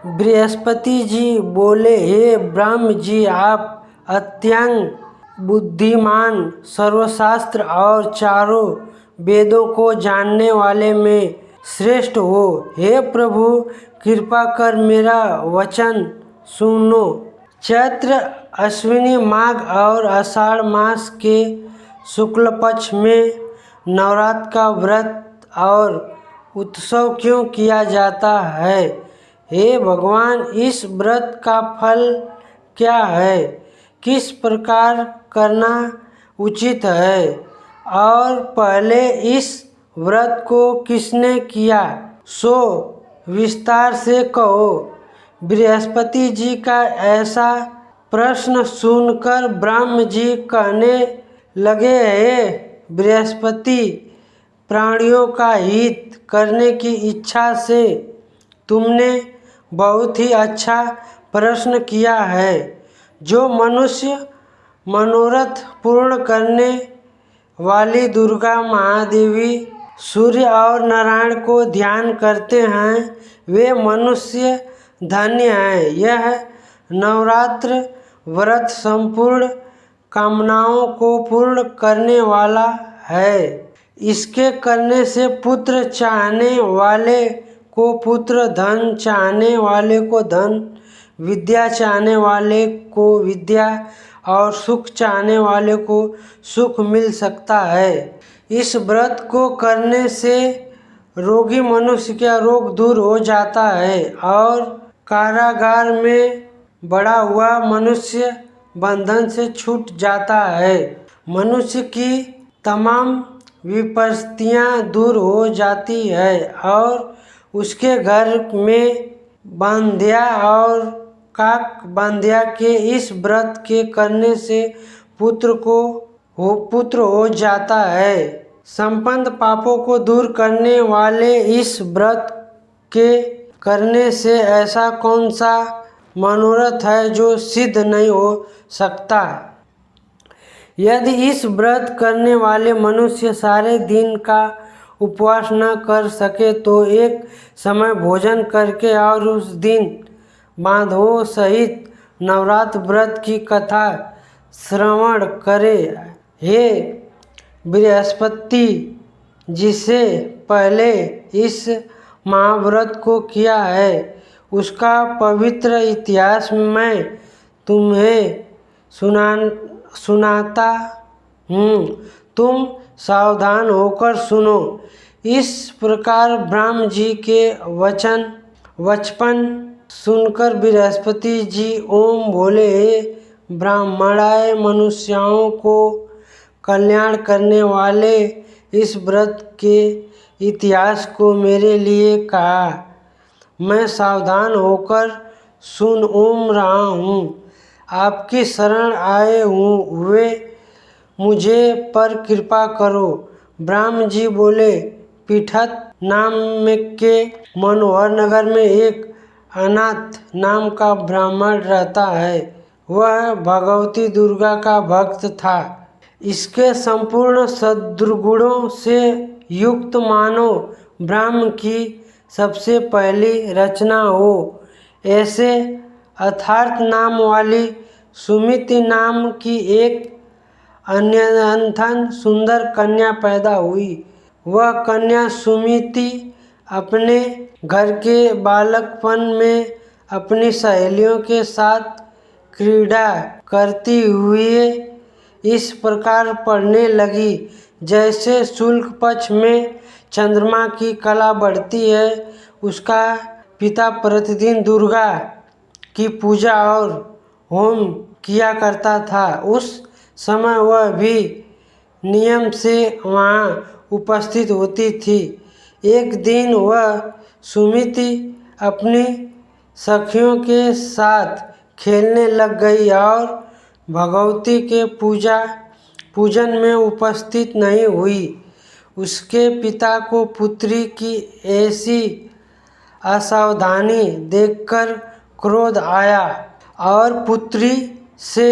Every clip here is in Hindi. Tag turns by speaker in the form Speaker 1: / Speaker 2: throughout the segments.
Speaker 1: बृहस्पति जी बोले, हे ब्रह्म जी, आप अत्यंत बुद्धिमान, सर्वशास्त्र और चारों वेदों को जानने वाले में श्रेष्ठ हो। हे प्रभु, कृपा कर मेरा वचन सुनो। चैत्र, अश्विनी, माघ और आषाढ़ मास के शुक्ल पक्ष में नवरात्र का व्रत और उत्सव क्यों किया जाता है? हे भगवान, इस व्रत का फल क्या है? किस प्रकार करना उचित है? और पहले इस व्रत को किसने किया, सो विस्तार से कहो। बृहस्पति जी का ऐसा प्रश्न सुनकर ब्रह्म जी कहने लगे, हे बृहस्पति, प्राणियों का हित करने की इच्छा से तुमने बहुत ही अच्छा प्रश्न किया है। जो मनुष्य मनोरथ पूर्ण करने वाली दुर्गा महादेवी, सूर्य और नारायण को ध्यान करते हैं, वे मनुष्य धन्य हैं। यह नवरात्र व्रत संपूर्ण कामनाओं को पूर्ण करने वाला है। इसके करने से पुत्र चाहने वाले को पुत्र, धन चाहने वाले को धन, विद्या चाहने वाले को विद्या और सुख चाहने वाले को सुख मिल सकता है। इस व्रत को करने से रोगी मनुष्य का रोग दूर हो जाता है और कारागार में बड़ा हुआ मनुष्य बंधन से छूट जाता है। मनुष्य की तमाम विपत्तियां दूर हो जाती है और उसके घर में बांध्या और काक बांध्या के इस व्रत के करने से पुत्र हो जाता है। संपन्न पापों को दूर करने वाले इस व्रत के करने से ऐसा कौन सा मनोरथ है जो सिद्ध नहीं हो सकता? यदि इस व्रत करने वाले मनुष्य सारे दिन का उपवास न कर सके तो एक समय भोजन करके और उस दिन बांधवों सहित नवरात्र व्रत की कथा श्रवण करे। हे बृहस्पति, जिसे पहले इस महाव्रत को किया है उसका पवित्र इतिहास मैं तुम्हें सुनाता हूँ, तुम सावधान होकर सुनो। इस प्रकार ब्रह्म जी के वचन सुनकर बृहस्पति जी ओम बोले, हे ब्राह्मणाय, मनुष्यों को कल्याण करने वाले इस व्रत के इतिहास को मेरे लिए कहा। मैं सावधान होकर सुन ओम रहा हूँ। आपकी शरण आए हुए मुझे पर कृपा करो। ब्रह्म जी बोले, पीठत नाम के मनोहर नगर में एक अनाथ नाम का ब्राह्मण रहता है। वह भगवती दुर्गा का भक्त था। इसके संपूर्ण सद्गुणों से युक्त मानो ब्रह्म की सबसे पहली रचना हो। ऐसे अर्थात नाम वाली सुमिति नाम की एक अत्यंत सुंदर कन्या पैदा हुई। वह कन्या सुमिति अपने घर के बालकपन में अपनी सहेलियों के साथ क्रीड़ा करती हुए इस प्रकार पढ़ने लगी, जैसे शुक्ल पक्ष में चंद्रमा की कला बढ़ती है। उसका पिता प्रतिदिन दुर्गा की पूजा और होम किया करता था। उस समय वह भी नियम से वहाँ उपस्थित होती थी। एक दिन वह सुमिति अपनी सखियों के साथ खेलने लग गई और भगवती के पूजन में उपस्थित नहीं हुई। उसके पिता को पुत्री की ऐसी असावधानी देखकर क्रोध आया और पुत्री से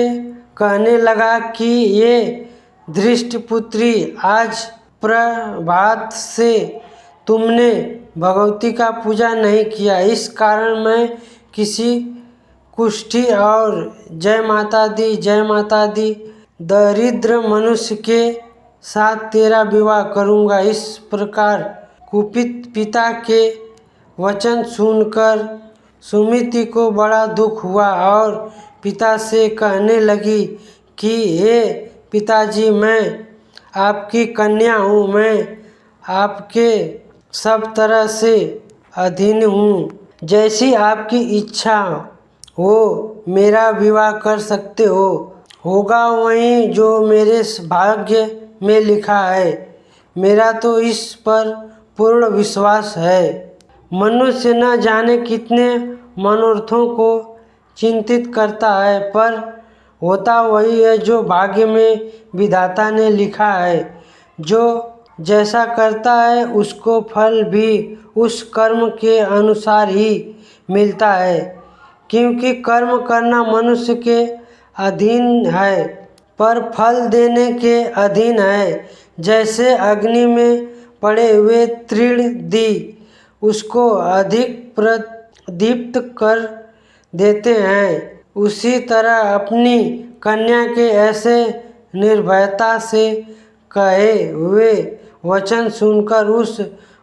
Speaker 1: कहने लगा कि ये धृष्ट पुत्री, आज प्रभात से तुमने भगवती का पूजा नहीं किया, इस कारण मैं किसी कुष्ठी और जय माता दी दरिद्र मनुष्य के साथ तेरा विवाह करूँगा। इस प्रकार कुपित पिता के वचन सुनकर सुमिति को बड़ा दुख हुआ और पिता से कहने लगी कि हे पिताजी, मैं आपकी कन्या हूँ, मैं आपके सब तरह से अधीन हूँ। जैसी आपकी इच्छा हो मेरा विवाह कर सकते हो। होगा वहीं जो मेरे भाग्य में लिखा है। मेरा तो इस पर पूर्ण विश्वास है। मनुष्य न जाने कितने मनोरथों को चिंतित करता है, पर होता वही है जो भाग्य में विधाता ने लिखा है। जो जैसा करता है उसको फल भी उस कर्म के अनुसार ही मिलता है, क्योंकि कर्म करना मनुष्य के अधीन है पर फल देने के अधीन है। जैसे अग्नि में पड़े हुए तृण दी उसको अधिक प्रदीप्त कर देते हैं, उसी तरह अपनी कन्या के ऐसे निर्भयता से कहे हुए वचन सुनकर उस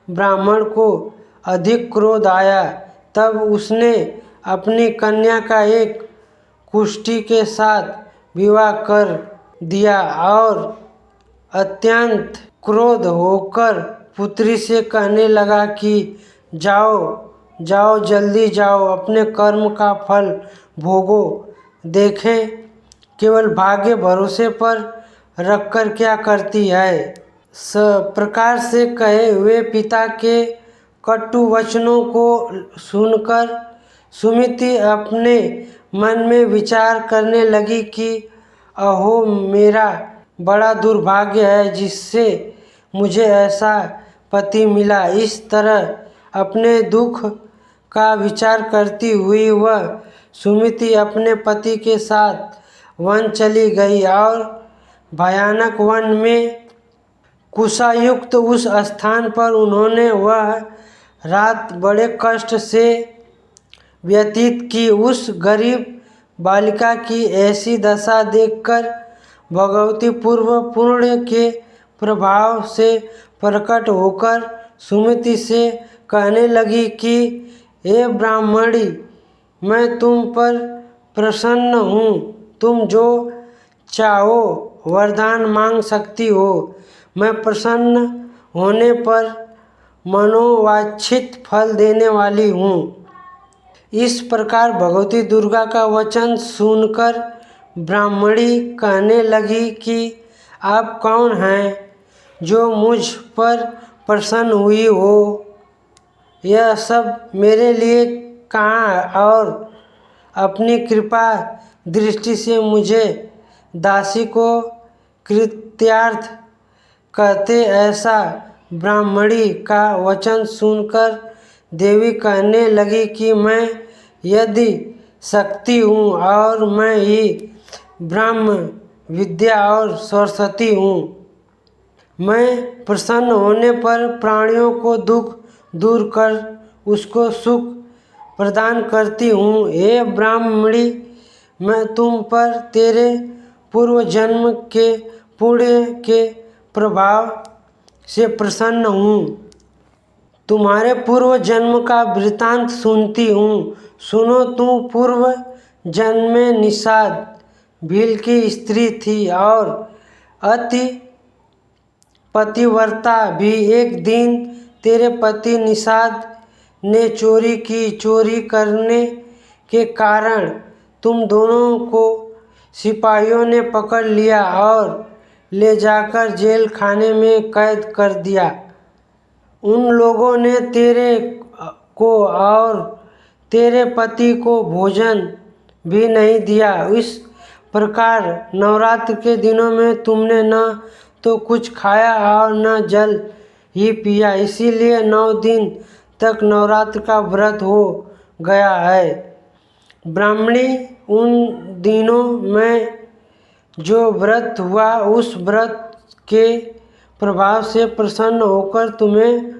Speaker 1: ब्राह्मण को अधिक क्रोध आया। तब उसने अपनी कन्या का एक कुष्ठी के साथ विवाह कर दिया और अत्यंत क्रोध होकर पुत्री से कहने लगा कि जाओ जाओ, जल्दी जाओ, अपने कर्म का फल भोगो। देखें केवल भाग्य भरोसे पर रखकर क्या करती है। स प्रकार से कहे हुए पिता के कटु वचनों को सुनकर सुमिति अपने मन में विचार करने लगी कि अहो, मेरा बड़ा दुर्भाग्य है जिससे मुझे ऐसा पति मिला। इस तरह अपने दुख का विचार करती हुई वह सुमिति अपने पति के साथ वन चली गई और भयानक वन में कुशायुक्त उस स्थान पर उन्होंने वह रात बड़े कष्ट से व्यतीत की। उस गरीब बालिका की ऐसी दशा देखकर भगवती पूर्व पुण्य के प्रभाव से प्रकट होकर सुमिति से कहने लगी कि हे ब्राह्मणी, मैं तुम पर प्रसन्न हूँ। तुम जो चाहो वरदान मांग सकती हो। मैं प्रसन्न होने पर मनोवांछित फल देने वाली हूँ। इस प्रकार भगवती दुर्गा का वचन सुनकर ब्राह्मणी कहने लगी कि आप कौन हैं जो मुझ पर प्रसन्न हुई हो। यह सब मेरे लिए कहाँ और अपनी कृपा दृष्टि से मुझे दासी को कृत्यार्थ कहते। ऐसा ब्राह्मणी का वचन सुनकर देवी कहने लगी कि मैं यदि शक्ति हूँ और मैं ही ब्रह्म विद्या और सरस्वती हूँ। मैं प्रसन्न होने पर प्राणियों को दुख दूर कर उसको सुख प्रदान करती हूँ। हे ब्राह्मणी, मैं तुम पर तेरे पूर्व जन्म के पुण्य के प्रभाव से प्रसन्न हूँ। तुम्हारे पूर्व जन्म का वृतांत सुनती हूँ। सुनो, तू पूर्व जन्म में निषाद भील की स्त्री थी और अति पतिव्रता भी। एक दिन तेरे पति निषाद ने चोरी की। चोरी करने के कारण तुम दोनों को सिपाहियों ने पकड़ लिया और ले जाकर जेल खाने में कैद कर दिया। उन लोगों ने तेरे को और तेरे पति को भोजन भी नहीं दिया। इस प्रकार नवरात्र के दिनों में तुमने न तो कुछ खाया और न जल ही पिया। इसीलिए 9 दिन तक नवरात्र का व्रत हो गया है। ब्राह्मणी, उन दिनों में जो व्रत हुआ उस व्रत के प्रभाव से प्रसन्न होकर तुम्हें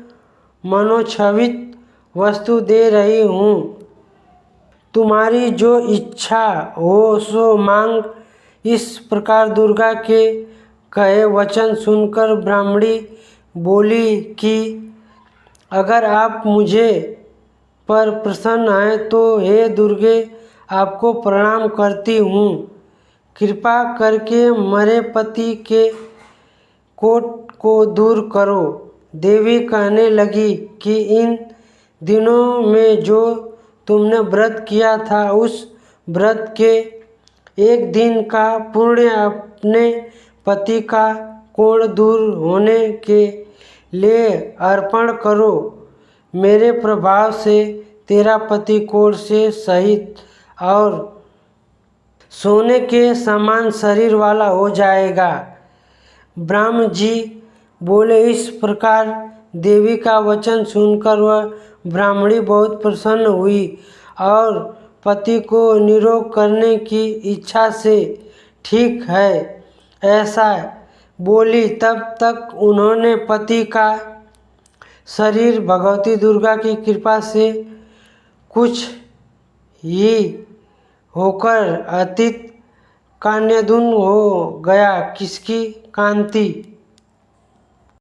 Speaker 1: मनोच्छवित वस्तु दे रही हूँ। तुम्हारी जो इच्छा हो सो मांग। इस प्रकार दुर्गा के कहे वचन सुनकर ब्राह्मणी बोली कि अगर आप मुझे पर प्रसन्न हैं तो हे दुर्गे आपको प्रणाम करती हूँ। कृपा करके मरे पति के कोट को दूर करो। देवी कहने लगी कि इन दिनों में जो तुमने व्रत किया था उस व्रत के एक दिन का पुण्य अपने पति का कोढ़ दूर होने के लिए अर्पण करो। मेरे प्रभाव से तेरा पति कोढ़ से सहित और सोने के समान शरीर वाला हो जाएगा। ब्रह्म जी बोले। इस प्रकार देवी का वचन सुनकर वह ब्राह्मणी बहुत प्रसन्न हुई और पति को निरोग करने की इच्छा से ठीक है ऐसा बोली। तब तक उन्होंने पति का शरीर भगवती दुर्गा की कृपा से कुछ ही होकर अतीत कान्यधुन हो गया। किसकी कांति